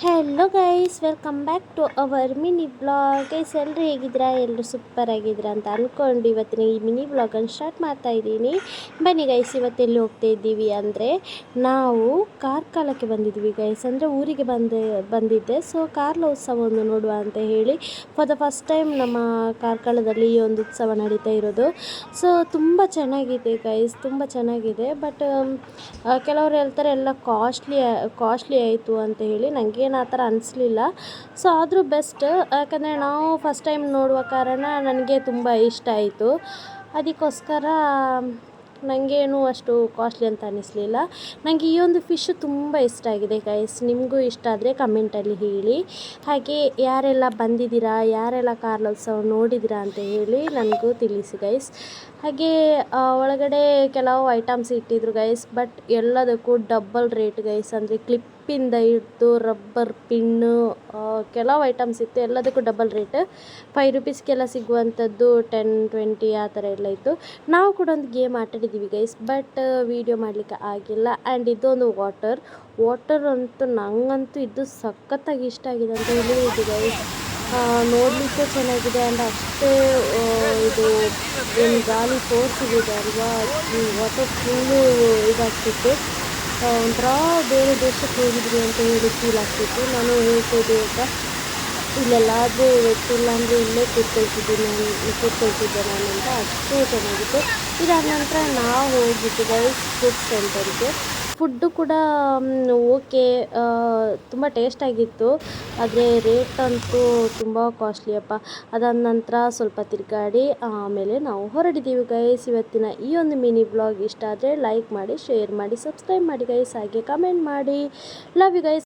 Hello guys, welcome back to our mini blog. Guys ಎಲ್ಲರೂ ಹೇಗಿದ್ದೀರಾ? ಎಲ್ಲರೂ ಸೂಪರ್ ಆಗಿದ್ದೀರಾ ಅಂತ ಅಂದ್ಕೊಂಡು ಇವತ್ತಿನ ಈ ಮಿನಿ ಬ್ಲಾಗನ್ನು ಸ್ಟಾರ್ಟ್ ಮಾಡ್ತಾ ಇದ್ದೀನಿ. ಬನ್ನಿ ಗೈಸ್, ಇವತ್ತೆಲ್ಲಿ ಹೋಗ್ತಾ ಇದ್ದೀವಿ ಅಂದರೆ ನಾವು ಕಾರ್ಕಳಕ್ಕೆ ಬಂದಿದ್ವಿ ಗೈಸ್. ಅಂದರೆ ಊರಿಗೆ ಬಂದಿದ್ದೆ. ಸೊ ಕಾರ್ಲ ಉತ್ಸವವನ್ನು ನೋಡುವ ಅಂತ ಹೇಳಿ ಫಾರ್ ದ ಫಸ್ಟ್ ಟೈಮ್ ನಮ್ಮ ಕಾರ್ಕಳದಲ್ಲಿ ಈ ಒಂದು ಉತ್ಸವ ನಡೀತಾ ಇರೋದು. ಸೊ ತುಂಬ ಚೆನ್ನಾಗಿದೆ ಗೈಸ್, ತುಂಬ ಚೆನ್ನಾಗಿದೆ. ಬಟ್ ಕೆಲವರು ಹೇಳ್ತಾರೆ ಎಲ್ಲ ಕಾಸ್ಟ್ಲಿ ಆಯಿತು ಅಂತ ಹೇಳಿ. ನನಗೇನು ಆ ಥರ ಅನಿಸ್ಲಿಲ್ಲ. ಸೊ ಆದರೂ ಬೆಸ್ಟ್, ಯಾಕಂದರೆ ನಾವು ಫಸ್ಟ್ ಟೈಮ್ ನೋಡುವ ಕಾರಣ ನನಗೆ ತುಂಬ ಇಷ್ಟ ಆಯಿತು. ಅದಕ್ಕೋಸ್ಕರ ನನಗೇನು ಅಷ್ಟು ಕಾಸ್ಟ್ಲಿ ಅಂತ ಅನ್ನಿಸ್ಲಿಲ್ಲ. ನನಗೆ ಈ ಒಂದು ಫಿಶ್ ತುಂಬ ಇಷ್ಟ ಆಗಿದೆ ಗೈಸ್. ನಿಮಗೂ ಇಷ್ಟ ಆದರೆ ಕಮೆಂಟಲ್ಲಿ ಹೇಳಿ. ಹಾಗೆ ಯಾರೆಲ್ಲ ಬಂದಿದ್ದೀರಾ, ಯಾರೆಲ್ಲ ಕಾರ್ಲೋತ್ಸವ ನೋಡಿದ್ದೀರಾ ಅಂತ ಹೇಳಿ ನನಗೂ ತಿಳಿಸಿ ಗೈಸ್. ಹಾಗೆ ಒಳಗಡೆ ಕೆಲವು ಐಟಮ್ಸ್ ಇಟ್ಟಿದ್ರು ಗೈಸ್, ಬಟ್ ಎಲ್ಲದಕ್ಕೂ ಡಬಲ್ ರೇಟ್ ಗೈಸ್. ಅಂದರೆ ಕ್ಲಿಪ್ಪಿಂದ ಹಿಡ್ದು ರಬ್ಬರ್ ಪಿನ್ನು ಕೆಲವು ಐಟಮ್ಸ್ ಇತ್ತು, ಎಲ್ಲದಕ್ಕೂ ಡಬಲ್ ರೇಟ್. 5 ರೂಪೀಸ್ಗೆಲ್ಲ ಸಿಗುವಂಥದ್ದು 10-20 ಆ ಥರ ಎಲ್ಲ ಇತ್ತು. ನಾವು ಕೂಡ ಒಂದು ಗೇಮ್ ಆಟಾಡಿದ್ದೀವಿ ಗೈಸ್, ಬಟ್ ವೀಡಿಯೋ ಮಾಡಲಿಕ್ಕೆ ಆಗಿಲ್ಲ. ಆ್ಯಂಡ್ ಇದೊಂದು ವಾಟರ್ ಅಂತೂ ನಂಗಂತೂ ಇದು ಸಖತ್ತಾಗಿ ಇಷ್ಟ ಆಗಿದೆ ಅಂತ ಹೇಳಿದ್ದು ಗೈಸ್. ನೋಡಲಿಕ್ಕೆ ಚೆನ್ನಾಗಿದೆ. ಆ್ಯಂಡ್ ಅಷ್ಟೇ ಇದು ಏನು ಗಾಳಿ ಫೋರ್ಸಿಗಿದೆ ಅಲ್ವಾ, ವಾಟರ್ ಫುಲ್ಲು ಇದಾಗ್ತಿತ್ತು. ಒಂಥರ ಬೇರೆ ದೇಶಕ್ಕೆ ಹೋಗಿದ್ವಿ ಅಂತ ಹೇಳಿ ಫೀಲ್ ಆಗ್ತಿತ್ತು. ನಾನು ಹೇಳ್ತಿದ್ದೆ ಅಂತ ಇಲ್ಲೆಲ್ಲಾದರೂ ಗೊತ್ತಿಲ್ಲ ಅಂದರೆ ಇಲ್ಲೇ ಕೂತ್ಕೊಳ್ತಿದ್ದೆ ನಾನು ಅಂತ. ಅಷ್ಟು ಚೆನ್ನಾಗಿತ್ತು. ಇದಾದ ನಂತರ ನಾವು ಹೋಗಿದ್ದು ಗೈಸ್ ಫುಡ್ ಸೆಂಟರ್ಗೆ. ಫುಡ್ಡು ಕೂಡ ಓಕೆ, ತುಂಬ ಟೇಸ್ಟಾಗಿತ್ತು. ಆದರೆ ರೇಟ್ ಅಂತೂ ತುಂಬ ಕಾಸ್ಟ್ಲಿ ಅಪ್ಪ. ಅದಾದ ನಂತರ ಸ್ವಲ್ಪ ತಿರುಗಾಡಿ ಆಮೇಲೆ ನಾವು ಹೊರಟಿದ್ದೀವಿ ಗೈಸ್. ಇವತ್ತಿನ ಈ ಒಂದು ಮಿನಿ ಬ್ಲಾಗ್ ಇಷ್ಟ ಆದರೆ ಲೈಕ್ ಮಾಡಿ, ಶೇರ್ ಮಾಡಿ, ಸಬ್ಸ್ಕ್ರೈಬ್ ಮಾಡಿ ಗೈಸ್. ಹಾಗೆ ಕಮೆಂಟ್ ಮಾಡಿ. Love you guys.